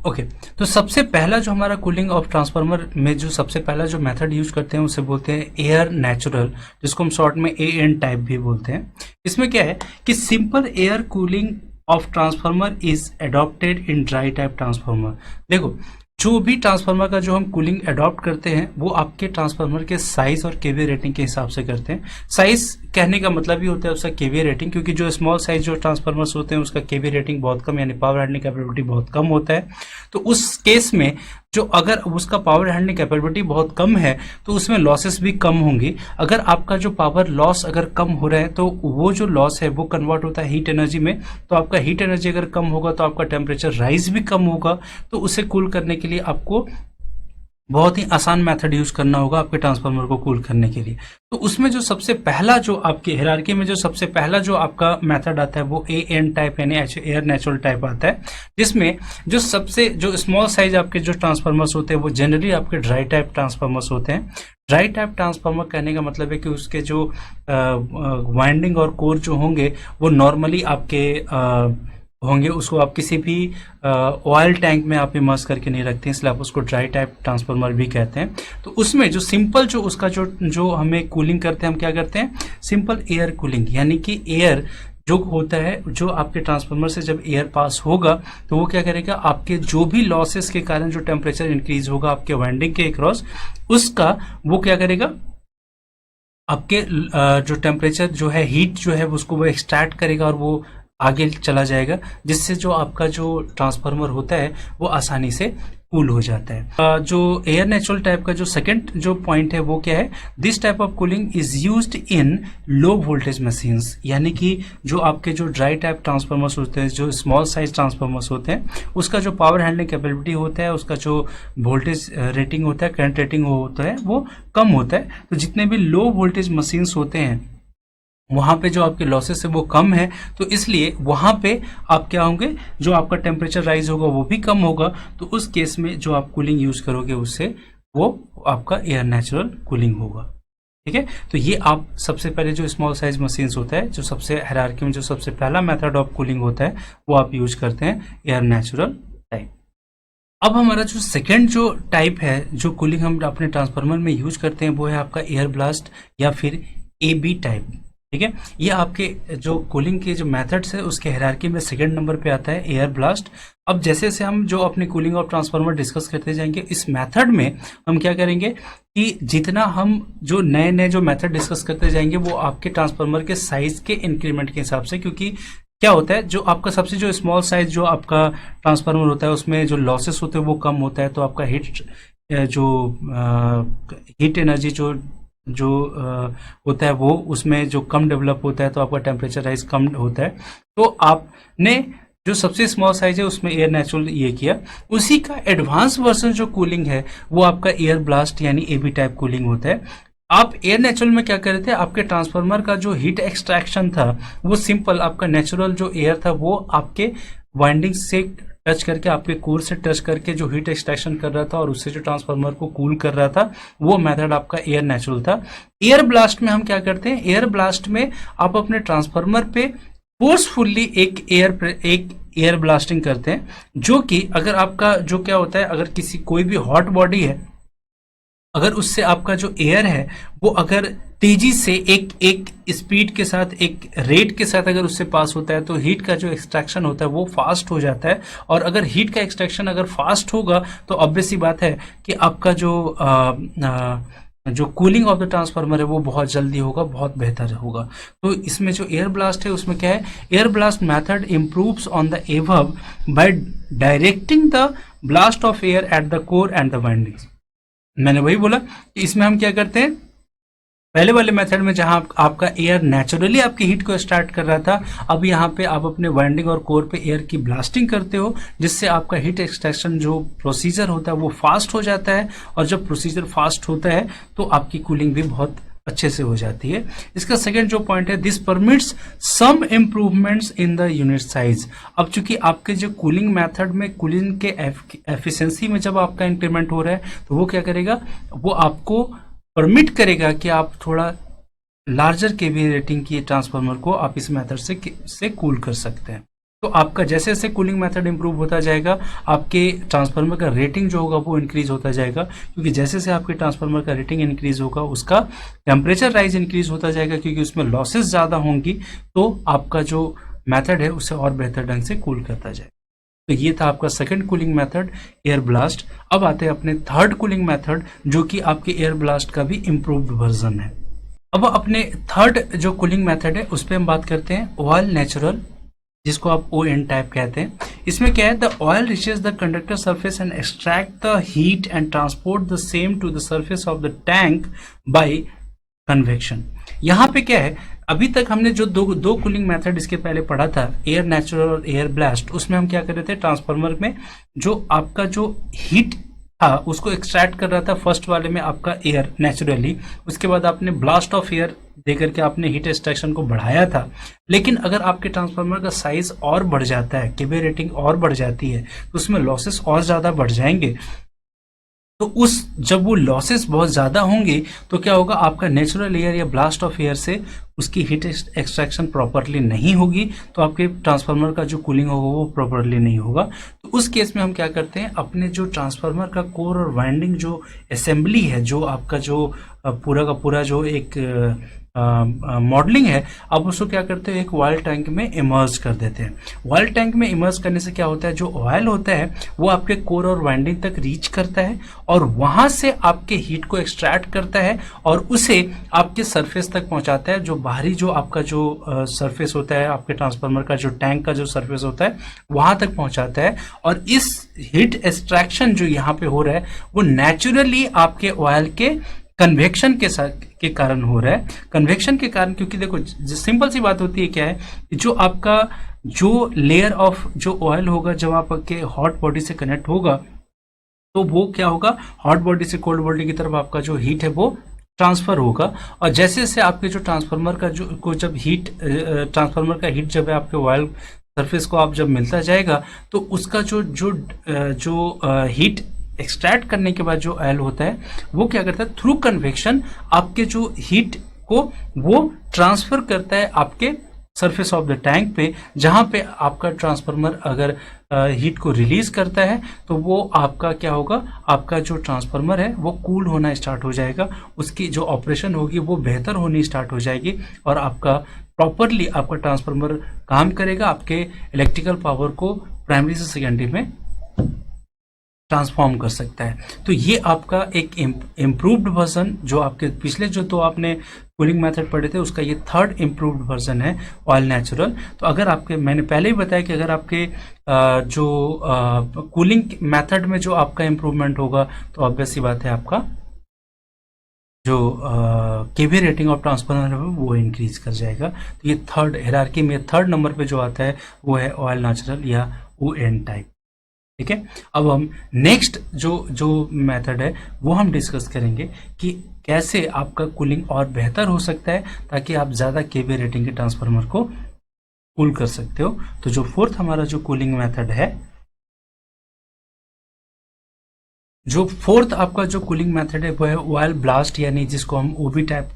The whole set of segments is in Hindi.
ओके। तो सबसे पहला जो हमारा कूलिंग ऑफ ट्रांसफार्मर में जो सबसे पहला जो मेथड यूज करते हैं उसे बोलते हैं एयर नेचुरल, जिसको हम शॉर्ट में AN टाइप भी बोलते हैं। इसमें क्या है कि simple air cooling of transformer is adopted in dry type transformer. देखो, जो भी ट्रांसफार्मर का जो हम कूलिंग अडॉप्ट करते हैं वो आपके ट्रांसफार्मर के साइज और केवी रेटिंग के हिसाब से करते हैं। साइज कहने का मतलब ही होता है उसका केवी रेटिंग, क्योंकि जो स्मॉल साइज जो ट्रांसफार्मर्स होते हैं उसका केवी रेटिंग बहुत कम यानी पावर हैंडलिंग कैपेबिलिटी बहुत कम होता है। तो उस केस में जो अगर उसका पावर हैंडलिंग कैपेबिलिटी बहुत कम है तो उसमें लॉसेस भी कम होंगी। अगर आपका जो पावर लॉस अगर कम हो रहा है तो वो जो लॉस है वो कन्वर्ट होता है हीट एनर्जी में। तो आपका हीट एनर्जी अगर कम होगा तो आपका टेम्परेचर राइज भी कम होगा। तो उसे कूल करने के लिए आपको बहुत ही आसान मेथड यूज करना होगा आपके ट्रांसफार्मर को कूल करने के लिए। तो उसमें जो सबसे पहला जो आपके हायरार्की में जो सबसे पहला जो आपका मेथड आता है वो AN टाइप यानी एयर नेचुरल टाइप आता है, जिसमें जो सबसे जो स्मॉल साइज आपके जो ट्रांसफार्मर्स होते हैं वो जनरली आपके ड्राई टाइप ट्रांसफार्मर्स होते हैं। ड्राई टाइप ट्रांसफार्मर कहने का मतलब है कि उसके जो वाइंडिंग और कोर जो होंगे वो नॉर्मली आपके होंगे, उसको आप किसी भी ऑयल टैंक में आप इमर्स करके नहीं रखते हैं, इसलिए आप उसको ड्राई टाइप ट्रांसफार्मर भी कहते हैं। तो उसमें जो सिंपल जो उसका जो हमें कूलिंग करते हैं, हम क्या करते हैं, सिंपल एयर कूलिंग, यानी कि एयर जो होता है, जो आपके ट्रांसफार्मर से जब एयर पास होगा तो वो क्या करेगा, आपके जो भी लॉसेस के कारण जो टेम्परेचर इंक्रीज होगा आपके वाइंडिंग के अक्रॉस, उसका वो क्या करेगा, आपके जो टेम्परेचर जो है, हीट जो है उसको वो एक्सट्रैक्ट करेगा और वो आगे चला जाएगा, जिससे जो आपका जो ट्रांसफार्मर होता है वो आसानी से कूल हो जाता है। जो एयर नेचुरल टाइप का जो सेकंड जो पॉइंट है वो क्या है, this type of cooling is used in low voltage machines, यानी कि जो आपके जो ड्राई टाइप ट्रांसफार्मर्स होते हैं, जो स्मॉल साइज ट्रांसफार्मर्स होते हैं, उसका जो पावर हैंडलिंग कैपेबिलिटी होता है, उसका जो वोल्टेज रेटिंग होता है, करंट रेटिंग होता है, वो कम होता है। तो जितने भी लो वोल्टेज मशीन्स होते हैं वहाँ पे जो आपके लॉसेस है वो कम है, तो इसलिए वहाँ पे आप क्या होंगे, जो आपका टेम्परेचर राइज होगा वो भी कम होगा। तो उस केस में जो आप कूलिंग यूज करोगे उससे वो आपका एयर नेचुरल कूलिंग होगा। ठीक है, तो ये आप सबसे पहले जो स्मॉल साइज मशीन्स होता है, जो सबसे हायरार्की में जो सबसे पहला मेथड ऑफ कूलिंग होता है वो आप यूज करते हैं एयर नेचुरल टाइप। अब हमारा जो सेकेंड जो टाइप है जो कूलिंग हम अपने ट्रांसफार्मर में यूज करते हैं वो है आपका एयर ब्लास्ट या फिर AB टाइप। ठीक है, ये आपके जो कूलिंग के जो मेथड्स है उसके हायरार्की में सेकंड नंबर पे आता है एयर ब्लास्ट। अब जैसे जैसे हम जो अपने कूलिंग ऑफ ट्रांसफार्मर डिस्कस करते जाएंगे, इस मेथड में हम क्या करेंगे कि जितना हम जो नए नए जो मेथड डिस्कस करते जाएंगे वो आपके ट्रांसफार्मर के साइज के इंक्रीमेंट के हिसाब से, क्योंकि क्या होता है, जो आपका सबसे जो स्मॉल साइज जो आपका ट्रांसफार्मर होता है उसमें जो लॉसेस होते हैं वो कम होता है, तो आपका हीट एनर्जी जो होता है वो उसमें जो कम डेवलप होता है, तो आपका टेम्परेचर राइज कम होता है। तो आपने जो सबसे स्मॉल साइज है उसमें एयर नेचुरल ये किया, उसी का एडवांस वर्जन जो कूलिंग है वो आपका एयर ब्लास्ट यानी AB टाइप कूलिंग होता है। आप एयर नेचुरल में क्या कर रहे थे, आपके ट्रांसफार्मर का जो हीट एक्सट्रैक्शन था वो सिंपल आपका नेचुरल जो एयर था वो आपके वाइंडिंग से टच करके, आपके कोर से टच करके जो हीट एक्सट्रैक्शन कर रहा था और उससे जो ट्रांसफार्मर को कूल कर रहा था, वो मेथड आपका एयर नेचुरल था। एयर ब्लास्ट में हम क्या करते हैं, एयर ब्लास्ट में आप अपने ट्रांसफार्मर पे फोर्सफुली एक एयर ब्लास्टिंग करते हैं, जो कि अगर आपका जो क्या होता है, अगर किसी कोई भी हॉट बॉडी है, अगर उससे आपका जो एयर है वो अगर तेजी से एक स्पीड के साथ, एक रेट के साथ अगर उससे पास होता है तो हीट का जो एक्सट्रैक्शन होता है वो फास्ट हो जाता है। और अगर हीट का एक्सट्रैक्शन अगर फास्ट होगा तो ऑब्वियस सी बात है कि आपका जो कूलिंग ऑफ द ट्रांसफार्मर है वो बहुत जल्दी होगा, बहुत बेहतर होगा। तो इसमें जो एयर ब्लास्ट है उसमें क्या है, air blast method improves on the above bye directing the blast of air at the core and the windings. मैंने वही बोला कि इसमें हम क्या करते हैं, पहले वाले मेथड में जहां आपका एयर नेचुरली आपकी हीट को स्टार्ट कर रहा था, अब यहाँ पे आप अपने वाइंडिंग और कोर पे एयर की ब्लास्टिंग करते हो, जिससे आपका हीट एक्सट्रैक्शन जो प्रोसीजर होता है वो फास्ट हो जाता है। और जब प्रोसीजर फास्ट होता है तो आपकी कूलिंग भी बहुत अच्छे से हो जाती है। इसका सेकंड जो पॉइंट है, this permits some improvements in the unit size. अब चूंकि आपके जो कूलिंग मेथड में कूलिंग के एफिशिएंसी में जब आपका इंक्रीमेंट हो रहा है तो वो क्या करेगा, वो आपको परमिट करेगा कि आप थोड़ा लार्जर केवी रेटिंग की ट्रांसफार्मर को आप इस मेथड से कूल कर सकते हैं। तो आपका जैसे जैसे कूलिंग मेथड इंप्रूव होता जाएगा, आपके ट्रांसफार्मर का रेटिंग जो होगा वो इंक्रीज होता जाएगा, क्योंकि जैसे जैसे आपके ट्रांसफार्मर का रेटिंग इंक्रीज होगा उसका टेम्परेचर राइज इंक्रीज होता जाएगा, क्योंकि उसमें लॉसेस ज़्यादा होंगी, तो आपका जो मेथड है उसे और बेहतर ढंग से कूल करता जाएगा। तो ये था आपका second cooling method, air blast. अब आते हैं अपने थर्ड कूलिंग मेथड, जो कि आपके एयर ब्लास्ट का भी इम्प्रूव्ड वर्जन है। अब अपने थर्ड जो कूलिंग मेथड है उस पर हम बात करते हैं ऑयल नेचुरल, जिसको आप ON टाइप कहते हैं। इसमें क्या है, the oil reaches the conductor surface and extract the heat and transport the same to the surface of the tank by convection. यहाँ पे क्या है, अभी तक हमने जो दो कूलिंग मेथड इसके पहले पढ़ा था, एयर नेचुरल और एयर ब्लास्ट, उसमें हम क्या कर रहे थे, ट्रांसफार्मर में जो आपका जो हीट था उसको एक्सट्रैक्ट कर रहा था, फर्स्ट वाले में आपका एयर नेचुरली, उसके बाद आपने ब्लास्ट ऑफ एयर देकर के आपने हीट एक्सट्रैक्शन को बढ़ाया था। लेकिन अगर आपके ट्रांसफार्मर का साइज और बढ़ जाता है, केबी रेटिंग और बढ़ जाती है, तो उसमें लॉसेस और ज़्यादा बढ़ जाएंगे। तो जब वो लॉसेस बहुत ज़्यादा होंगे तो क्या होगा, आपका नेचुरल एयर या ब्लास्ट ऑफ एयर से उसकी हीट एक्सट्रैक्शन प्रॉपरली नहीं होगी, तो आपके ट्रांसफार्मर का जो कूलिंग होगा वो प्रॉपरली नहीं होगा। तो उस केस में हम क्या करते हैं, अपने जो ट्रांसफार्मर का कोर और वाइंडिंग जो असेंबली है, जो आपका जो पूरा का पूरा जो एक मॉडलिंग है, अब उसको क्या करते हैं, एक ऑयल टैंक में इमर्ज कर देते हैं। ऑयल टैंक में इमर्ज करने से क्या होता है, जो ऑयल होता है वो आपके कोर और वाइंडिंग तक रीच करता है और वहां से आपके हीट को एक्सट्रैक्ट करता है और उसे आपके सरफेस तक पहुंचाता है। जो बाहरी जो आपका जो सरफेस होता है, आपके ट्रांसफार्मर का जो टैंक का जो सरफेस होता है वहां तक पहुंचाता है। और इस हीट एक्सट्रैक्शन जो यहाँ पे हो रहा है वो नेचुरली आपके ऑयल के कन्वेक्शन के कारण हो रहा है। कन्वेक्शन के कारण, क्योंकि देखो सिंपल सी बात होती है, क्या है, जो आपका जो लेयर ऑफ जो ऑयल होगा जब आपके हॉट बॉडी से कनेक्ट होगा तो वो क्या होगा, हॉट बॉडी से कोल्ड बॉडी की तरफ आपका जो हीट है वो ट्रांसफर होगा। और जैसे जैसे आपके जो ट्रांसफार्मर का जब हीट ट्रांसफार्मर का हीट जब है आपके ऑयल सरफेस को आप जब मिलता जाएगा तो उसका जो हीट एक्सट्रैक्ट करने के बाद जो ऑयल होता है वो क्या करता है, थ्रू कन्वेक्शन आपके जो हीट को वो ट्रांसफर करता है आपके सरफेस ऑफ द टैंक पे, जहां पे आपका ट्रांसफार्मर अगर हीट को रिलीज करता है तो वो आपका क्या होगा, आपका जो ट्रांसफार्मर है वो कूल होना स्टार्ट हो जाएगा, उसकी जो ऑपरेशन होगी वो बेहतर होनी स्टार्ट हो जाएगी और आपका प्रॉपरली आपका ट्रांसफार्मर काम करेगा, आपके इलेक्ट्रिकल पावर को प्राइमरी से सेकेंडरी में ट्रांसफॉर्म कर सकता है। तो ये आपका एक इम्प्रूव्ड वर्जन, जो आपके पिछले जो तो आपने कूलिंग मेथड पढ़े थे उसका ये थर्ड इम्प्रूव्ड वर्जन है ऑयल नेचुरल। तो अगर आपके, मैंने पहले ही बताया कि अगर आपके जो कूलिंग मेथड में जो आपका इम्प्रूवमेंट होगा तो ऑब्वियस सी बात है आपका जो केवी रेटिंग ऑफ ट्रांसफार्मर है वो इंक्रीज कर जाएगा। तो ये थर्ड हायरार्की में थर्ड नंबर पे जो आता है वो है ऑयल नेचुरल या ON टाइप। ठीक है, अब हम नेक्स्ट जो मेथड है वो हम डिस्कस करेंगे कि कैसे आपका कूलिंग और बेहतर हो सकता है ताकि आप ज़्यादा केवी रेटिंग के ट्रांसफार्मर को कूल कर सकते हो। तो जो फोर्थ हमारा जो कूलिंग मेथड है, जो फोर्थ आपका जो कूलिंग मेथड है वो है ऑयल ब्लास्ट, यानी जिसको हम OB टाइप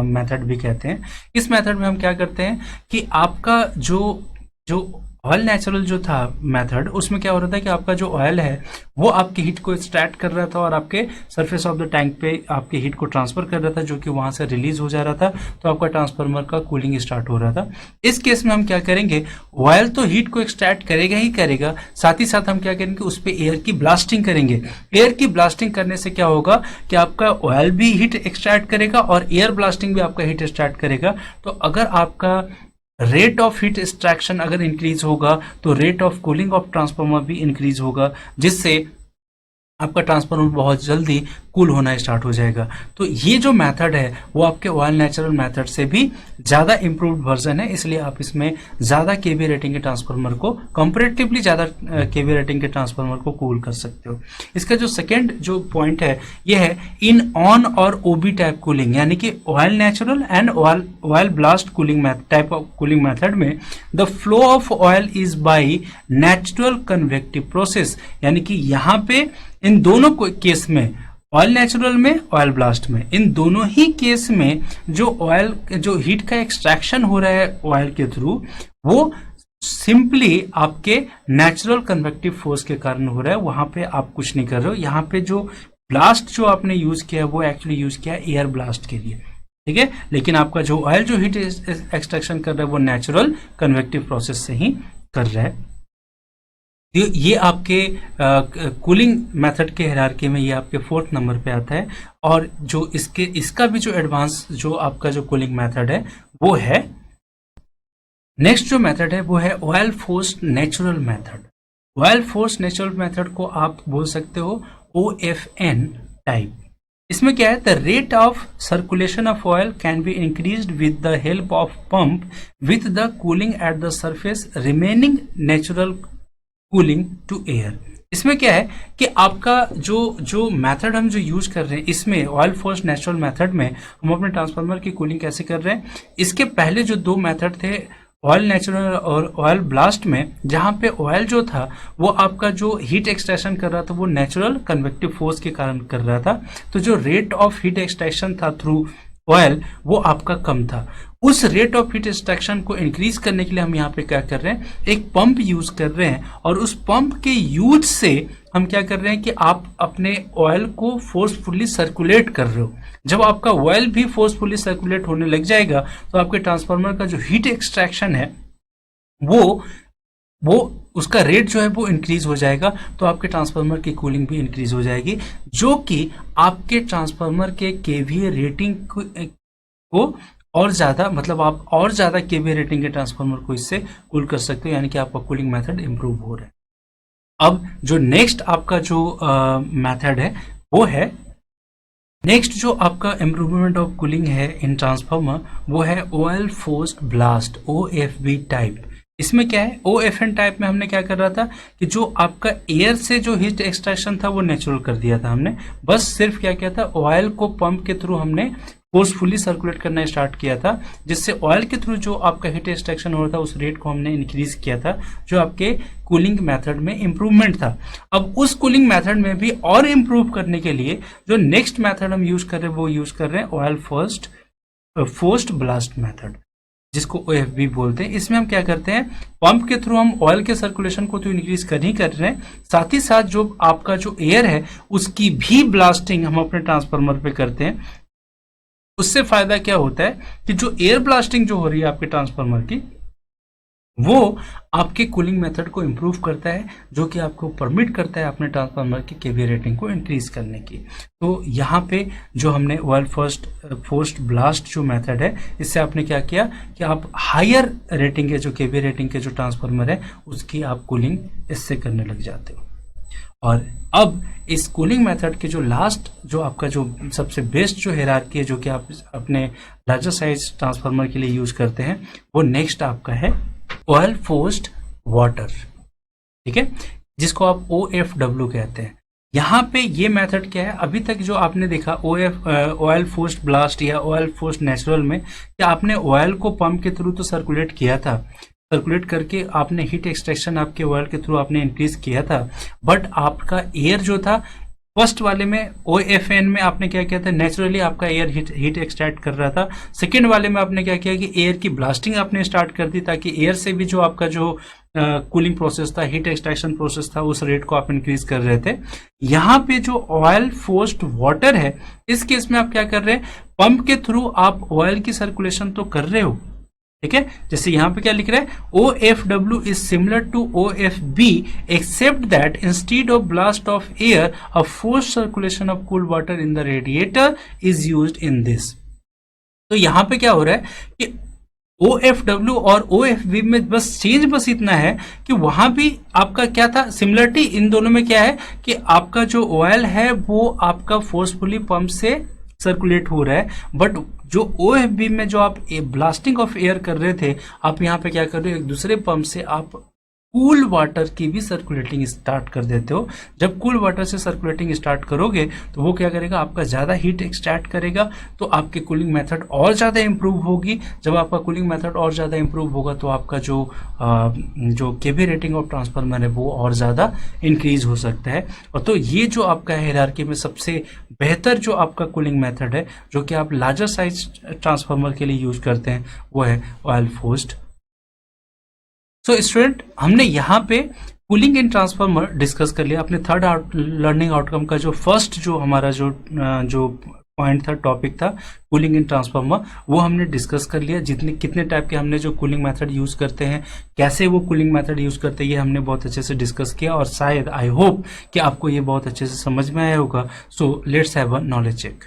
मेथड भी कहते हैं। इस मेथड में हम क्या करते हैं कि आपका जो ऑयल नेचुरल जो था मेथड, उसमें क्या हो रहा था कि आपका जो ऑयल है वो आपकी हीट को एक्सट्रैक्ट कर रहा था और आपके सरफेस ऑफ द टैंक पे आपकी हीट को ट्रांसफर कर रहा था, जो कि वहां से रिलीज हो जा रहा था, तो आपका ट्रांसफार्मर का कूलिंग स्टार्ट हो रहा था। इस केस में हम क्या करेंगे, ऑयल तो हीट को एक्सट्रैक्ट करेगा ही करेगा, साथ ही साथ हम क्या करेंगे, उस पर एयर की ब्लास्टिंग करेंगे। एयर की ब्लास्टिंग करने से क्या होगा कि आपका ऑयल भी हीट एक्सट्रैक्ट करेगा और एयर ब्लास्टिंग भी आपका हीट एक्सट्रैक्ट करेगा। तो अगर आपका रेट ऑफ हीट एक्सट्रैक्शन अगर इंक्रीज होगा तो rate of cooling of transformer भी इंक्रीज होगा, जिससे आपका ट्रांसफार्मर बहुत जल्दी कूल होना स्टार्ट हो जाएगा। तो ये जो मेथड है वो आपके ऑयल नेचुरल मेथड से भी ज़्यादा इम्प्रूव्ड वर्जन है, इसलिए आप इसमें ज़्यादा केवी रेटिंग के ट्रांसफार्मर को, कंपैरेटिवली ज़्यादा केवी रेटिंग के ट्रांसफार्मर को कूल कर सकते हो। इसका जो सेकेंड जो पॉइंट है ये है इन ऑन और OB टाइप कूलिंग, यानी कि oil natural and oil blast cooling type of cooling method में the flow of oil is by natural convective process, यानी कि यहाँ पे इन दोनों केस में, ऑयल नेचुरल में, ऑयल ब्लास्ट में, इन दोनों ही केस में जो हीट का एक्सट्रैक्शन हो रहा है ऑयल के थ्रू, वो सिंपली आपके नेचुरल कन्वेक्टिव फोर्स के कारण हो रहा है, वहां पे आप कुछ नहीं कर रहे हो। यहाँ पे जो ब्लास्ट जो आपने यूज किया है वो एक्चुअली यूज किया है एयर ब्लास्ट के लिए, ठीक है। लेकिन आपका जो ऑयल जो हीट एक्सट्रैक्शन कर रहा है वो नेचुरल कन्वेक्टिव प्रोसेस से ही कर रहा है। ये आपके कूलिंग मेथड के हायरार्की में ये आपके 4th नंबर पे आता है। और जो इसका भी जो एडवांस जो आपका जो कूलिंग मेथड है वो है, नेक्स्ट जो मेथड है वो है oil forced natural method. Oil forced natural method को आप बोल सकते हो OFN टाइप। इसमें क्या है, the rate of circulation of oil can be increased with the help of pump with the cooling at the surface remaining natural cooling to air. इसमें क्या है कि आपका जो मेथड हम जो यूज कर रहे हैं, इसमें ऑयल फोर्स्ड नेचुरल मेथड में हम अपने ट्रांसफार्मर की कूलिंग कैसे कर रहे हैं। इसके पहले जो 2 मेथड थे ऑयल नेचुरल और ऑयल ब्लास्ट में, जहां पे ऑयल जो था वो आपका जो हीट एक्सट्रैक्शन कर रहा था वो नेचुरल कन्वेक्टिव फोर्स के कारण कर रहा था, तो जो रेट ऑफ हीट एक्सट्रैक्शन था थ्रू ऑयल वो आपका कम था। उस रेट ऑफ हीट एक्सट्रैक्शन को इंक्रीज करने के लिए हम यहाँ पे क्या कर रहे हैं, एक पंप यूज कर रहे हैं। और उस पंप के यूज से हम क्या कर रहे हैं कि आप अपने ऑयल को फोर्सफुली सर्कुलेट कर रहे हो। जब आपका ऑयल भी फोर्सफुली सर्कुलेट होने लग जाएगा तो आपके ट्रांसफार्मर का जो हीट एक्सट्रैक्शन है वो उसका रेट जो है वो इंक्रीज हो जाएगा, तो आपके ट्रांसफार्मर की कूलिंग भी इंक्रीज हो जाएगी, जो कि आपके ट्रांसफार्मर के केवीए रेटिंग को और ज़्यादा, मतलब आप और ज़्यादा केवीए रेटिंग के ट्रांसफार्मर को इससे कूल कर सकते हो, यानी कि आपका कूलिंग मेथड इंप्रूव हो रहा है। अब जो नेक्स्ट आपका जो मेथड है वो है, नेक्स्ट जो आपका इम्प्रूवमेंट ऑफ कूलिंग है इन ट्रांसफार्मर वो है oil forced blast OFB type. इसमें क्या है, OFN टाइप में हमने क्या कर रहा था कि जो आपका एयर से जो हीट एक्सट्रैक्शन था वो नेचुरल कर दिया था हमने, बस सिर्फ क्या किया था, ऑयल को पंप के थ्रू हमने फोर्सफुली सर्कुलेट करना स्टार्ट किया था, जिससे ऑयल के थ्रू जो आपका हीट एक्सट्रैक्शन हो रहा था उस रेट को हमने इंक्रीज किया था, जो आपके कूलिंग मेथड में इंप्रूवमेंट था। अब उस कूलिंग मेथड में भी और इंप्रूव करने के लिए जो नेक्स्ट मेथड हम यूज कर रहे हैं वो यूज कर रहे हैं ऑयल फोर्स्ड ब्लास्ट मेथड, जिसको OFB बोलते हैं। इसमें हम क्या करते हैं, पंप के थ्रू हम ऑयल के सर्कुलेशन को तो इंक्रीज कर ही कर रहे हैं, साथ ही साथ जो आपका जो एयर है उसकी भी ब्लास्टिंग हम अपने ट्रांसफार्मर पे करते हैं। उससे फायदा क्या होता है कि जो एयर ब्लास्टिंग जो हो रही है आपके ट्रांसफार्मर की, वो आपके कूलिंग मेथड को इंप्रूव करता है, जो कि आपको परमिट करता है अपने ट्रांसफार्मर की केवीए रेटिंग को इंक्रीज करने की। तो यहाँ पे जो हमने ऑयल फोर्स्ड ब्लास्ट जो मेथड है, इससे आपने क्या किया कि आप हायर रेटिंग के जो केवीए रेटिंग के जो ट्रांसफार्मर है उसकी आप कूलिंग इससे करने लग जाते हो। और अब इस कूलिंग मेथड के जो लास्ट जो आपका जो सबसे बेस्ट जो हायरार्की है, जो कि आप अपने लार्जर साइज ट्रांसफार्मर के लिए यूज करते हैं, वो नेक्स्ट आपका है ऑयल फोर्स्ड वाटर, ठीक है, जिसको आप OFW कहते हैं। यहाँ पे ये मेथड क्या है, अभी तक जो आपने देखा ऑयल फोर्स्ड ब्लास्ट या ऑयल फोर्स्ड नेचुरल में, कि आपने ऑयल को पंप के थ्रू तो सर्कुलेट किया था, सर्कुलेट करके आपने हीट एक्सट्रैक्शन आपके ऑयल के थ्रू आपने इंक्रीज किया था, बट आपका एयर जो था फर्स्ट वाले में OFN में आपने क्या किया था, नेचुरली आपका एयर हीट एक्सट्रैक्ट कर रहा था। सेकेंड वाले में आपने क्या किया कि एयर की ब्लास्टिंग आपने स्टार्ट कर दी, ताकि एयर से भी जो आपका जो कूलिंग प्रोसेस था, हीट एक्सट्रैक्शन प्रोसेस था, उस रेट को आप इंक्रीज कर रहे थे। यहाँ पे जो ऑयल फोर्स्ड वाटर है, इस केस में आप क्या कर रहे हैं, पंप के थ्रू आप ऑयल की सर्कुलेशन तो कर रहे हो, ठीक है। जैसे यहाँ पे क्या लिख रहा है, OFW is similar to OFB except that instead of blast of air a forced circulation of cool water in the radiator is used in this. तो यहाँ पे क्या हो रहा है कि OFW और OFB में बस चेंज बस इतना है कि वहां भी आपका क्या था, सिमिलरिटी इन दोनों में क्या है कि आपका जो ऑयल है वो आपका फोर्सफुली पंप से सर्कुलेट हो रहा है, बट जो OFB में जो आप ब्लास्टिंग ऑफ एयर कर रहे थे, आप यहाँ पे क्या कर रहे हो, एक दूसरे पंप से आप कूल वाटर की भी सर्कुलेटिंग स्टार्ट कर देते हो। जब कूल वाटर से सर्कुलेटिंग स्टार्ट करोगे तो वो क्या करेगा, आपका ज़्यादा हीट एक्सट्रैक्ट करेगा, तो आपकी कूलिंग मेथड और ज़्यादा इंप्रूव होगी। जब आपका कूलिंग मेथड और ज़्यादा इंप्रूव होगा तो आपका जो केवी रेटिंग ऑफ ट्रांसफार्मर है वो और ज़्यादा इंक्रीज हो सकता है। और तो ये जो आपका हायरार्की में सबसे बेहतर जो आपका कूलिंग मेथड है, जो कि आप लार्जर साइज ट्रांसफार्मर के लिए यूज करते हैं, वो है ऑयल फोर्स्ड। सो स्टूडेंट, हमने यहाँ पे कूलिंग इन ट्रांसफार्मर डिस्कस कर लिया। अपने थर्ड लर्निंग आउटकम का जो फर्स्ट जो हमारा जो पॉइंट था, टॉपिक था कूलिंग इन ट्रांसफार्मर, वो हमने डिस्कस कर लिया। जितने कितने टाइप के हमने जो कूलिंग मेथड यूज करते हैं, कैसे वो कूलिंग मेथड यूज करते हैं, ये हमने बहुत अच्छे से डिस्कस किया और शायद आई होप कि आपको ये बहुत अच्छे से समझ में आया होगा। So let's have a knowledge check.